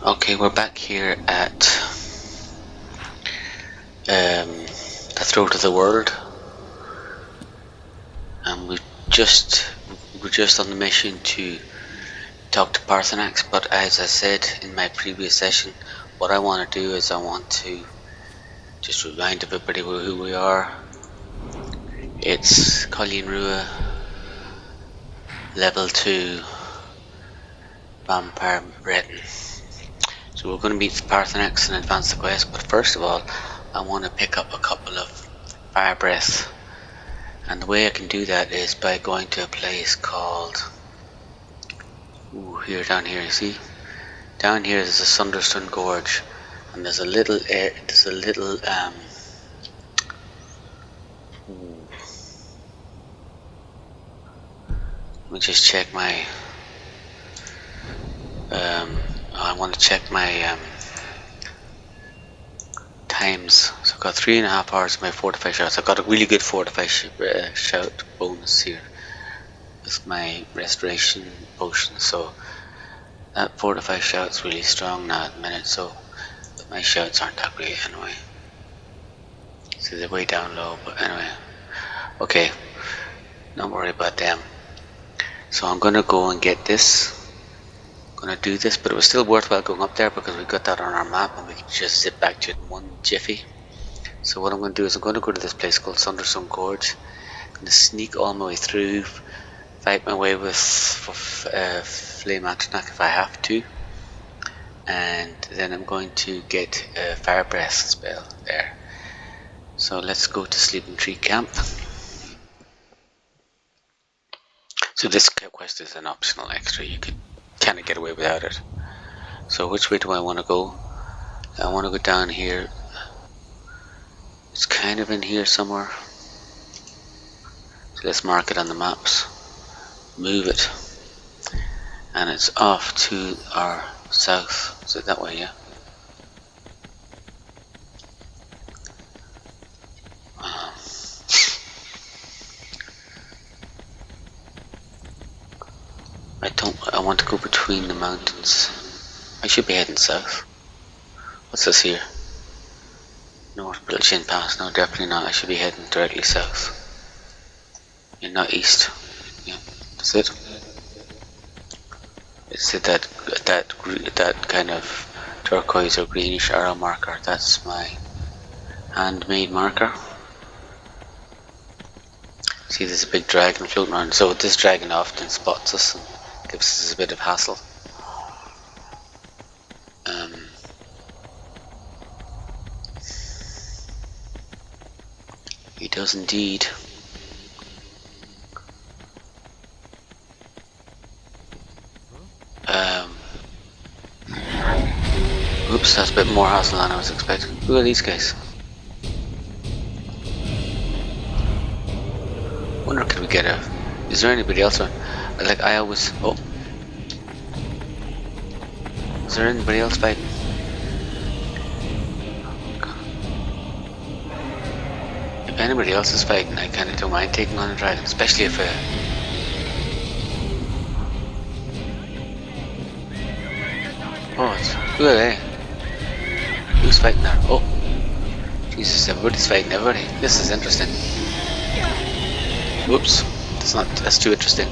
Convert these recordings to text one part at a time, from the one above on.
Okay, we're back here at the throat of the world, and we're just on the mission to talk to Paarthurnax. But as I said in my previous session, what I want to do is I want to just remind everybody who we are. It's Colleen Rua, level 2 vampire Breton. So we're going to meet Paarthurnax and advance the quest, but first of all I want to pick up a couple of fire breaths, and the way I can do that is by going to a place called down here, you see? Down here is a Sunderstone Gorge, and there's a little let me just check my I want to check my times. So I've got 3.5 hours of my fortify shots. I've got a really good fortify shout bonus here with my restoration potion, so that fortify shout's really strong now at the minute, so my shouts aren't that great anyway. So they're way down low, but anyway. Okay, don't worry about them. So I'm gonna go and get this. Gonna do this, but it was still worthwhile going up there because we got that on our map and we can just zip back to it in one jiffy. So what I'm going to do is I'm going to go to this place called Sunderstone Gorge. I'm going to sneak all my way through, fight my way with Flame Paarthurnax if I have to, and then I'm going to get a fire breath spell there. So let's go to Sleeping Tree Camp. So this quest is an optional extra, you could kind of get away without it. So which way do I want to go? I want to go down here. It's kind of in here somewhere. So let's mark it on the maps. Move it. And it's off to our south. Is it that way? Yeah. I want to go between the mountains. I should be heading south. What's this here? North Bilchin Pass. No, definitely not. I should be heading directly south. And not east. Yeah, that's it. It's that kind of turquoise or greenish arrow marker. That's my handmade marker. See, there's a big dragon floating around. So this dragon often spots us and gives us a bit of hassle. He does indeed. Oops, that's a bit more hassle than I was expecting. Who are these guys? Wonder, could we get a... Is there anybody else around? Like I always... Oh. Is there anybody else fighting? If anybody else is fighting, I kinda don't mind taking on a dragon, especially if who are they? Who's fighting there? Oh. Jesus, everybody's fighting everybody. This is interesting. Whoops. That's too interesting.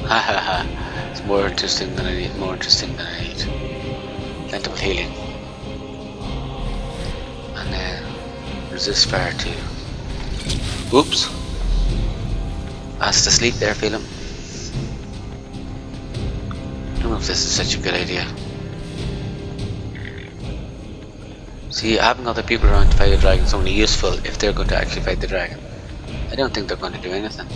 Ha ha ha. It's more interesting than I need. Mental healing. And then resist fire too. Whoops. Fast asleep there, feel him. I don't know if this is such a good idea. See, having other people around to fight a dragon is only useful if they're going to actually fight the dragon. I don't think they're going to do anything.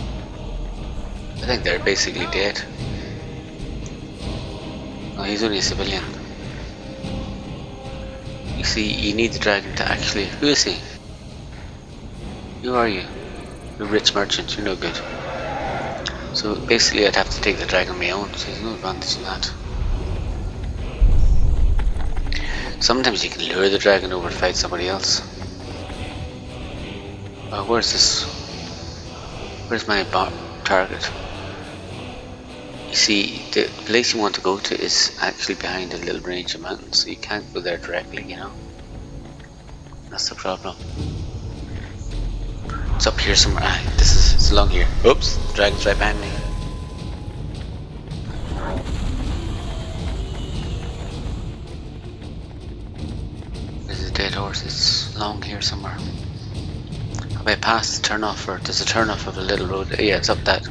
I think they're basically dead. Oh, he's only a civilian. You see, you need the dragon to actually... Who is he? Who are you? You're a rich merchant, you're no good. So basically I'd have to take the dragon on my own, so there's no advantage in that. Sometimes you can lure the dragon over to fight somebody else. Where's this? Where's my target. You see, the place you want to go to is actually behind a little range of mountains, so you can't go there directly, you know. That's the problem. It's up here somewhere. It's along here. Oops, the dragon's right behind me. There's a dead horse. It's along here somewhere. Have I passed the turnoff, or there's a turnoff of a little road? Yeah, it's up that.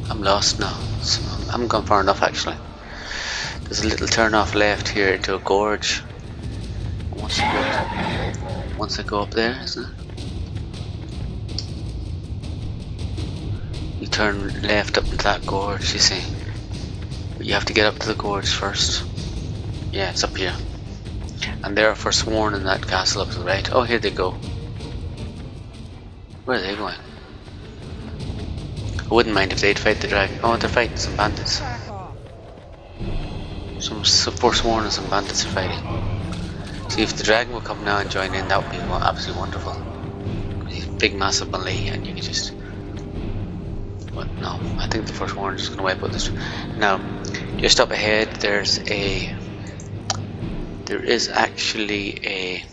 I'm lost now. So I haven't gone far enough actually. There's a little turnoff left here into a gorge. Once I go up there, isn't it? You turn left up into that gorge, you see. But you have to get up to the gorge first. Yeah, it's up here. And they're forsworn in that castle up to the right. Oh, here they go. Where are they going? I wouldn't mind if they'd fight the dragon. Oh, they're fighting some bandits. Some forsworn and some bandits are fighting. See, if the dragon will come now and join in, that would be absolutely wonderful. He's big, massive melee, and you can just. But no, I think the forsworn is just going to wipe out this. Now, just up ahead, there is actually a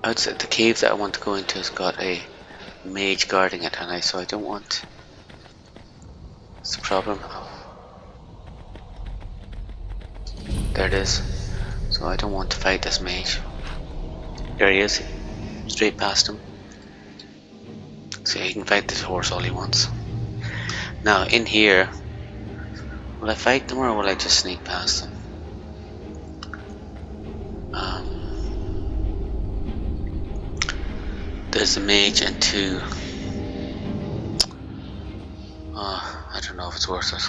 outside the cave that I want to go into has got a mage guarding it, and so I don't want. That's the problem. There it is. So I don't want to fight this mage. There he is, straight past him. So he can fight this horse all he wants. Now in here, will I fight them or will I just sneak past them? There's a mage and two. I don't know if it's worth it.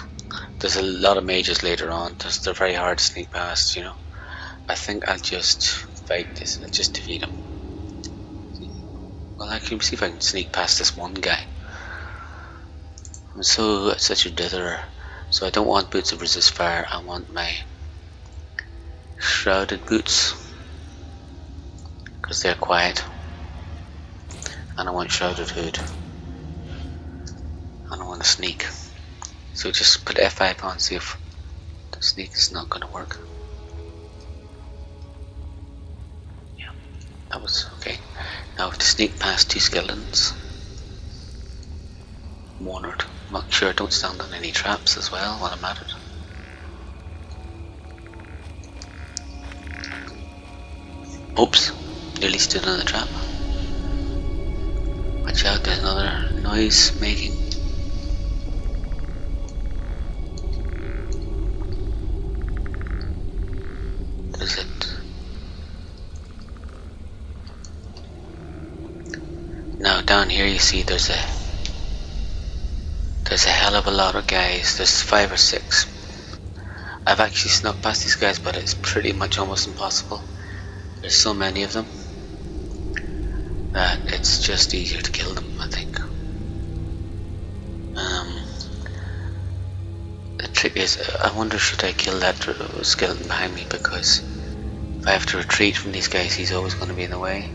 There's a lot of mages later on. They're very hard to sneak past, you know. I think I'll just fight this. I'll just defeat him. Well, actually, see if I can sneak past this one guy. I'm such a ditherer. So I don't want boots of resist fire. I want my shrouded boots, because they're quiet. And I want shrouded hood. And I want to sneak. So just put F5 on, see if the sneak is not going to work. Yeah, that was okay. Now I have to sneak past two skeletons. Warned. Make sure I don't stand on any traps as well while I'm at it. Oops, nearly stood on the trap. Watch out, there's another noise making. What is it? Now down here you see there's a hell of a lot of guys. There's 5 or 6. I've actually snuck past these guys, but it's pretty much almost impossible. There's so many of them that it's just easier to kill them, I think. The trick is, I wonder should I kill that skeleton behind me, because if I have to retreat from these guys, he's always going to be in the way.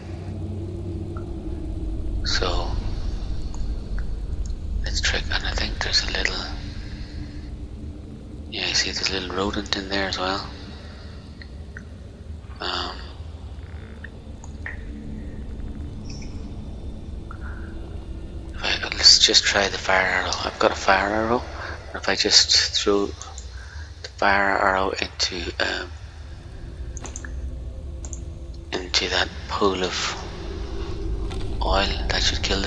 So let's trick, and I think there's a little, yeah, you see there's a little rodent in there as well. Let's just try the fire arrow. I've got a fire arrow, and if I just throw the fire arrow into that pool of oil, that should kill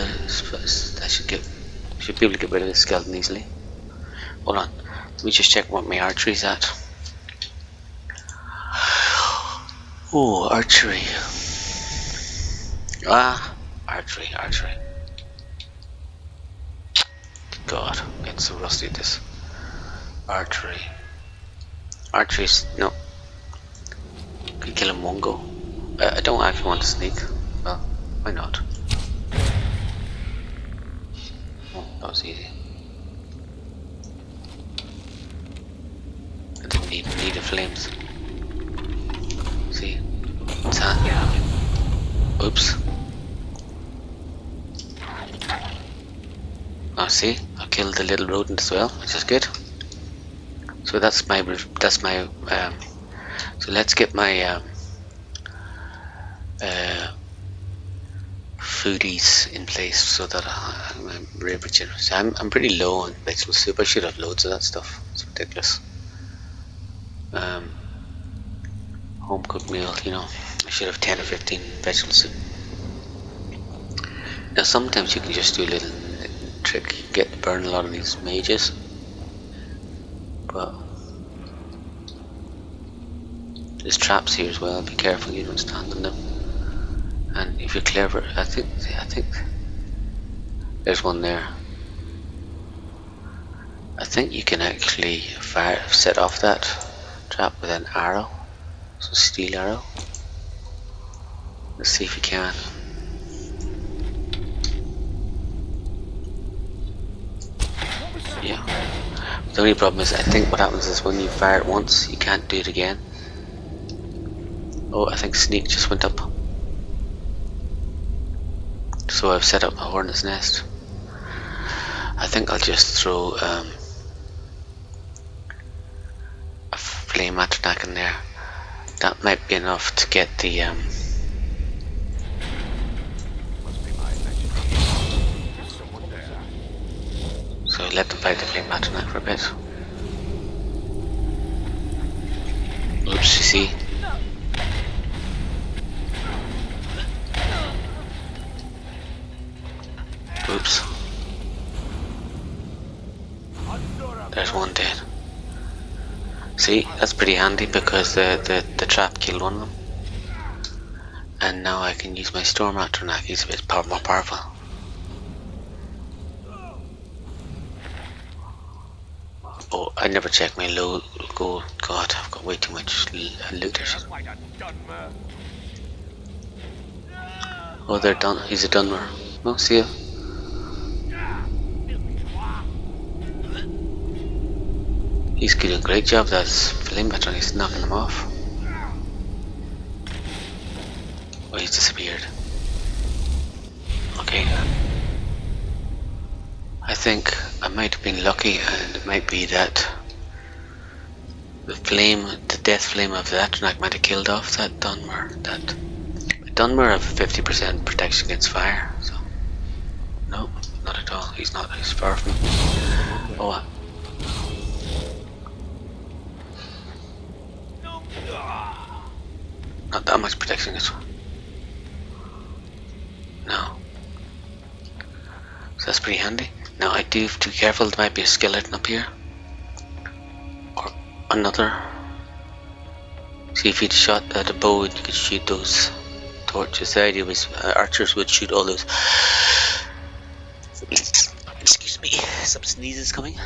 should be able to get rid of the skeleton easily. Hold on, let me just check what my archery's at. Oh, archery. Archery. God, I'm getting so rusty at this. Archery's, no. Could kill him one go. I don't actually want to sneak. Well, why not? Oh, that was easy. I didn't even need the flames. See? What's that? Oops. Oh, see, I killed the little rodent as well, which is good. So that's my so let's get my foodies in place so that I'm regenerating. So I'm pretty low on vegetable soup. I should have loads of that stuff. It's ridiculous. Home cooked meal, you know. I should have 10 or 15 vegetable soup. Now sometimes you can just do a little trick. You get to burn a lot of these mages, but there's traps here as well. Be careful you don't stand on them. And if you're clever, I think there's one there. I think you can actually set off that trap with an arrow, so steel arrow. Let's see if you can. Yeah. The only problem is, I think what happens is when you fire it once, you can't do it again. Oh, I think sneak just went up. So I've set up a hornet's nest. I think I'll just throw a flame Paarthurnax in there. That might be enough to get the so let them fight the flame Paarthurnax for a bit. Oops, you see. Oops. There's one dead. See, that's pretty handy because the trap killed one of them. And now I can use my storm Paarthurnax. He's a bit more powerful. Oh, I never checked my low gold. God, I've got way too much loot. Oh, they're done. He's a Dunmer. No, see ya. He's doing a great job. That's flame Breton. He's knocking them off. Oh, he's disappeared. Okay. I think I might have been lucky, and it might be that the death flame of that Paarthurnax might have killed off that Dunmer. That Dunmer have 50% protection against fire. So no, not at all. He's not. He's far from. Oh. Not that much protection against. No. So that's pretty handy. Now I do have to be careful, there might be a skeleton up here. Or another. See, if you'd shot at a bow, you could shoot those torches. The idea was archers would shoot all those. Excuse me, some sneezes coming.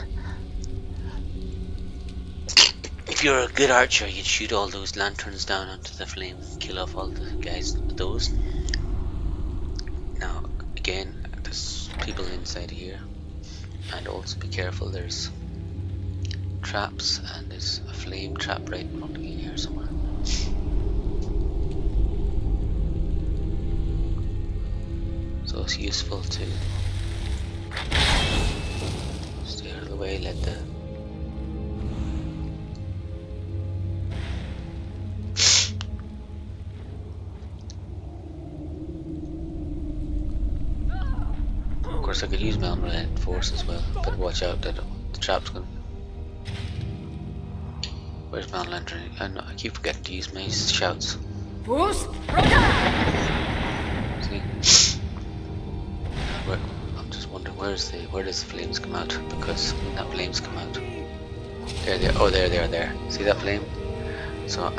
If you're a good archer, you'd shoot all those lanterns down onto the flame and kill off all the guys with those. Now, again, there's people inside here. And also be careful, there's traps and there's a flame trap right in front of you here somewhere. So it's useful to stay out of the way, let the Of course I could use my unrelenting force as well, but watch out that the trap's gonna. Where's my unrelenting? I keep forgetting to use my shouts. See? I'm just wondering where does the flames come out? Because when that flames come out, there, there. See that flame? So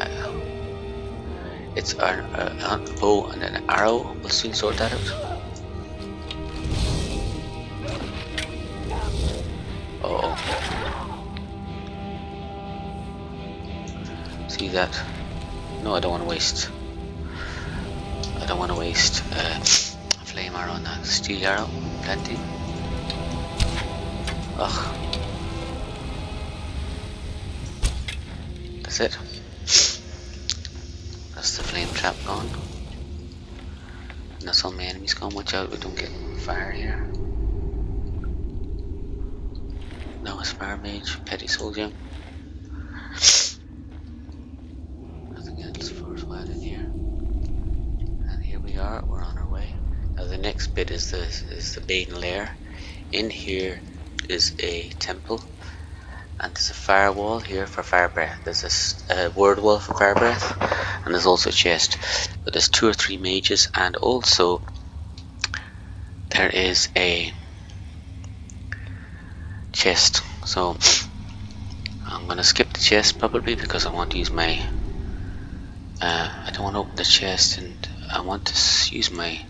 it's a bow and an arrow. We'll soon sort that out. See that? No, I don't want to waste. I don't want to waste a flame arrow on that. Steel arrow, plenty. Ugh. That's it. That's the flame trap gone. And that's all my enemies gone. Watch out, we don't get fire here. No, it's fire mage, petty soldier. Nothing else for us while in here. And here we are, we're on our way. Now the next bit is the main lair. In here is a temple. And there's a firewall here for fire breath. There's a word wall for fire breath, and there's also a chest. But there's 2 or 3 mages, and also there is a chest. So I'm gonna skip the chest probably because I want to use my. I don't want to open the chest, and I want to use my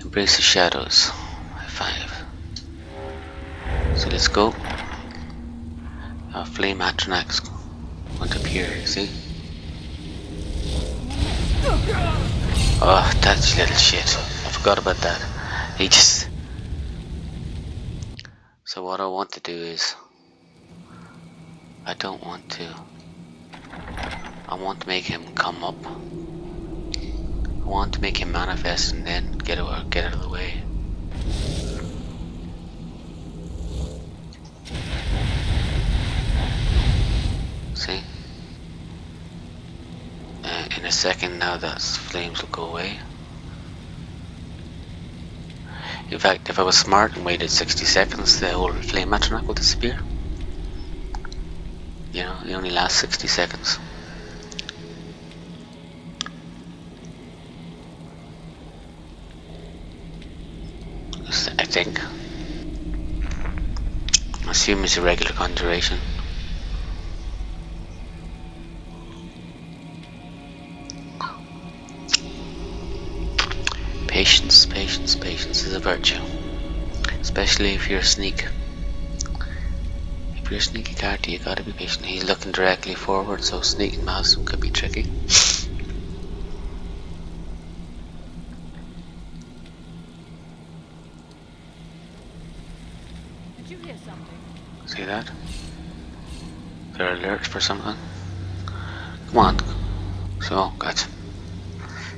embrace the shadows. 5. So let's go. Flame Paarthurnax going to appear, you see? Oh, that little shit. I forgot about that. He just... So what I want to do is... I want to make him come up. I want to make him manifest and then get out of the way. See? In a second now those flames will go away. In fact, if I was smart and waited 60 seconds, the whole flame Paarthurnax will disappear. You know, it only lasts 60 seconds. I think. I assume it's a regular conjuration. Patience is a virtue. Especially if you're a sneak. If you're a sneaky character, you gotta be patient. He's looking directly forward, so sneaking past him could be tricky. Did you hear something? See that? They're alert for something. Come on. So, gotcha.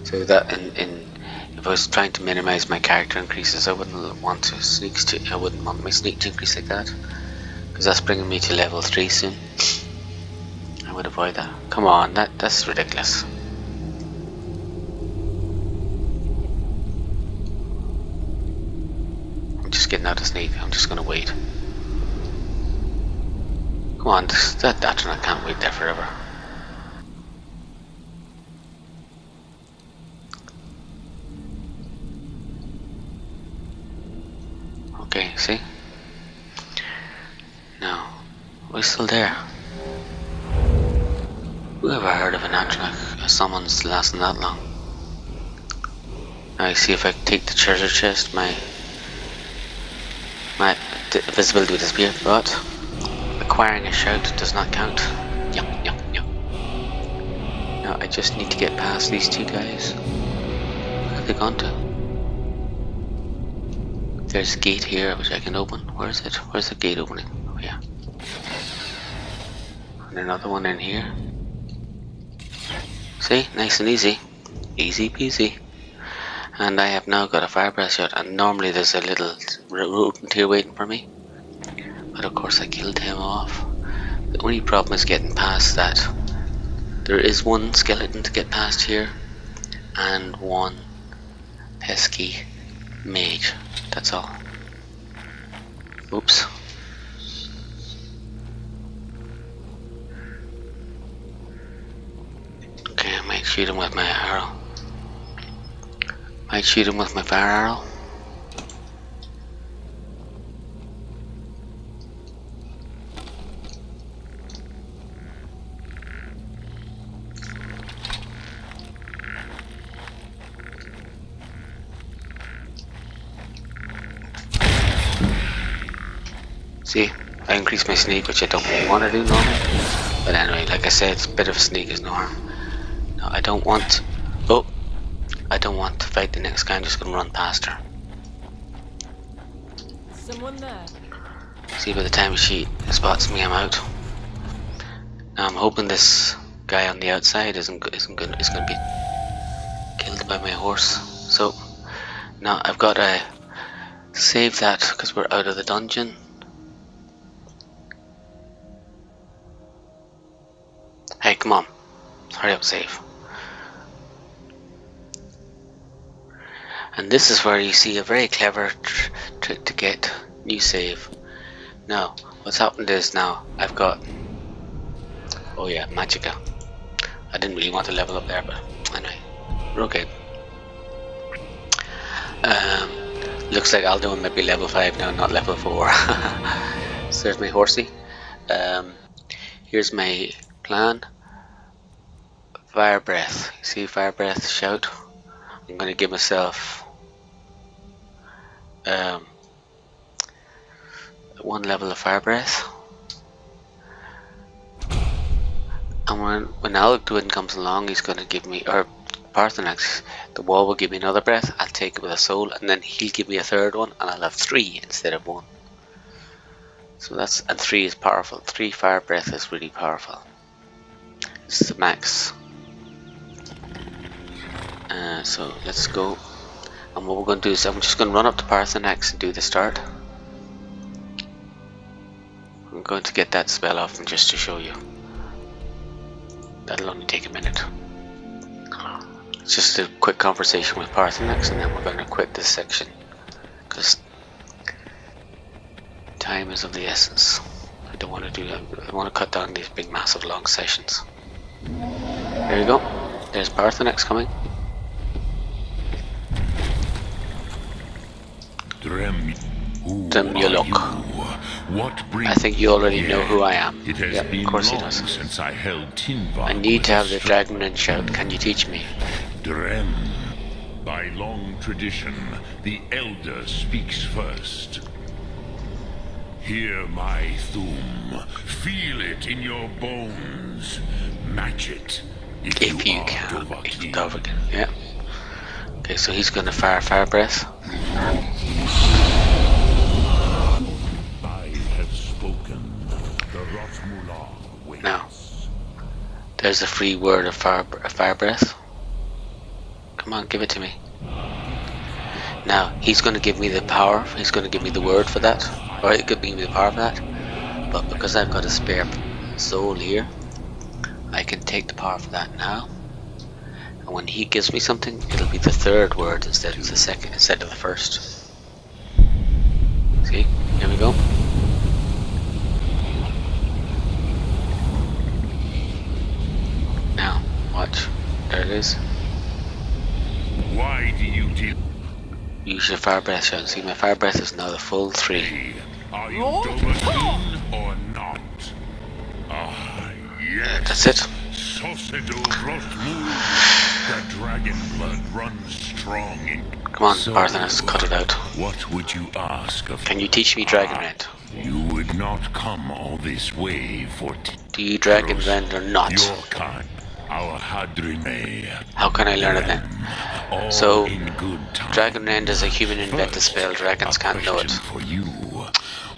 So that if I was trying to minimize my character increases, I wouldn't want I wouldn't want my sneak to increase like that, because that's bringing me to level 3 soon. I would avoid that. Come on, that's ridiculous. I'm just getting out of sneak. I'm just gonna wait. Come on, that I can't wait there forever. Okay, see? No. We're still there. Who ever heard of an Paarthurnax? Someone's lasting that long. Now you see if I take the treasure chest, my visibility will disappear, but acquiring a shout does not count. Yup. Now I just need to get past these 2 guys. Where have they gone to? There's a gate here which I can open. Where is it? Where's the gate opening? Oh yeah. And another one in here. See? Nice and easy. Easy peasy. And I have now got a fire breath shot, and normally there's a little rodent here waiting for me. But of course I killed him off. The only problem is getting past that. There is one skeleton to get past here, and one pesky mage. That's all. Oops. Okay, I might shoot him with my arrow. Might shoot him with my fire arrow. See, I increased my sneak, which I don't want to do normally. But anyway, like I said, a bit of a sneak is no harm. Now, I don't want to fight the next guy. I'm just going to run past her. Someone there. See, by the time she spots me, I'm out. Now I'm hoping this guy on the outside isn't going to be Killed by my horse. So now I've got to save that because we're out of the dungeon. Hey, come on. Hurry up, save. And this is where you see a very clever trick to get new save. Now, what's happened is now I've got... Oh yeah, Magicka. I didn't really want to level up there, but anyway. We're okay. Looks like Alduin might be level 5 now, not level 4. So there's my horsey. Here's my plan. Fire breath. You see fire breath, shout. I'm going to give myself 1 level of fire breath. And when Alduin comes along, he's going to give me, or Paarthurnax, the wall will give me another breath. I'll take it with a soul, and then he'll give me a third one, and I'll have 3 instead of 1. So that's, and 3 is powerful. 3 fire breath is really powerful. This is the max. So let's go. And what we're going to do is I'm just going to run up to Paarthurnax and do the start. I'm going to get that spell off just to show you. That'll only take a minute. It's just a quick conversation with Paarthurnax, and then we're going to quit this section because time is of the essence. I don't want to do that. I want to cut down these big, massive, long sessions. There you go. There's Paarthurnax coming. I think you already know who I am. Yep, of course he does. Since I held Tinvar. I need to have the Dragonrend shout. Can you teach me? Drem. By long tradition, the elder speaks first. Hear my thum. Feel it in your bones. Match it If you can. Dovahkiin. Yeah. Okay, so he's gonna fire breath. Now, there's a free word of fire breath. Come on, give it to me. Now, he's going to give me the power, he's going to give me the word for that, or he could give me the power for that, but because I've got a spare soul here, I can take the power for that now, and when he gives me something, it'll be the third word instead of the second, instead of the first. See, here we go. Now, watch. There it is. Why do you use your fire breath shout? See, my fire breath is now the full 3. Are you Dovahkiin or not? Ah, yes. That's it. Sosedo Rostmul. The dragon blood runs strong in. Come on, Paarthurnax, cut it out. What would you ask of? Can you teach me Dragonrend? You would not come all this way for. Do you Dragonrend or not? Your kind, our Hadrime. How can I learn it then? So, Dragonrend is a human-invented spell. Dragons can't know it. For you,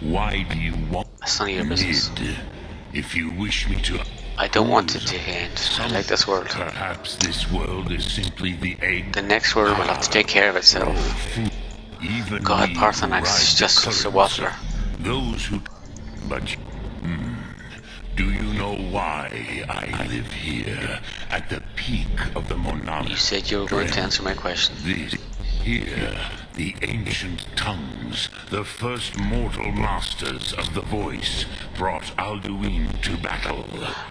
why do you want? That's none of your business. If you wish me to. I don't want it to end. I like this world. Perhaps this world is simply the egg. The next world will have to take care of itself. Even God, Paarthurnax is just a waffler. Those who. But. Do you know why I live here at the peak of the monarchy? You said you were going to answer my question. Here, the ancient tongues, the first mortal masters of the voice, brought Alduin to battle.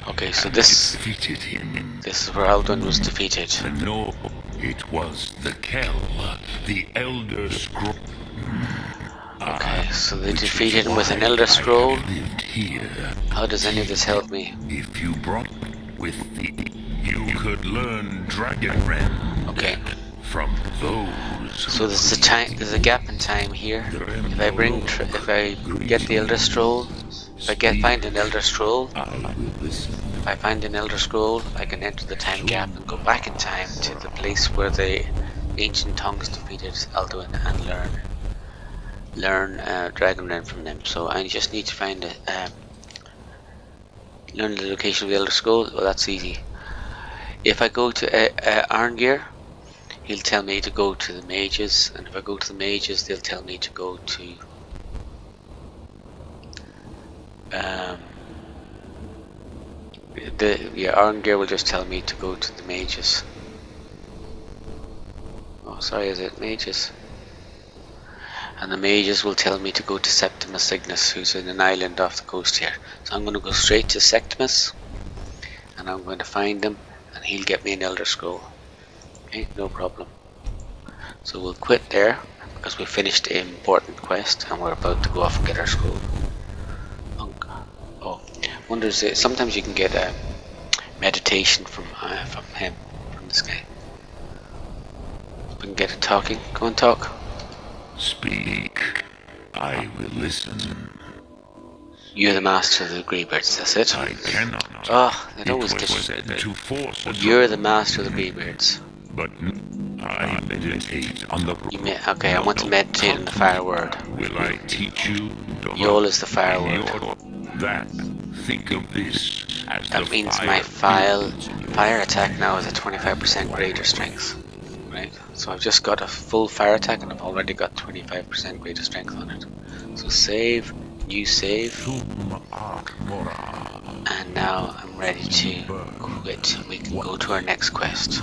Okay, so this defeated him. This is where Alduin was defeated. No, it was the Kell, the Elder Scroll. Okay, so they defeated him with an Elder Scroll. How does any of this help me? If you brought with you could learn Dragonrend. Okay. From those. So there's a gap in time here. If I get the Elder Scroll, if I find an Elder Scroll, I can enter the time gap and go back in time to the place where the ancient tongues defeated Alduin and learn Dragonrend from them. So I just need to find learn the location of the Elder Scroll. Well, that's easy. If I go to Arngir, he'll tell me to go to the mages, and if I go to the mages, they'll tell me to go to Arngir will just tell me to go to the mages. Oh, sorry, is it mages? And the mages will tell me to go to Septimus Cygnus, who's in an island off the coast here. So I'm going to go straight to Septimus, and I'm going to find him, and he'll get me an Elder Scroll. Okay, no problem. So we'll quit there, because we finished an important quest, and we're about to go off and get our scroll. Oh, wonders, sometimes you can get a meditation from him, from this guy. We can get it talking. Come on, talk. Speak. I will listen. You're the master of the Greybeards, that's it? I cannot. Oh, it always was gets... said to force a You're the master of the Greybeards. But I meditate on the... Okay, I want to meditate on the fire word. Will I teach you? Yol is the fire word. That. Think of this as that means my fire attack now is a 25% greater strength. Right? So I've just got a full fire attack and I've already got 25% greater strength on it. So save, new save. And now I'm ready to quit. We can go to our next quest.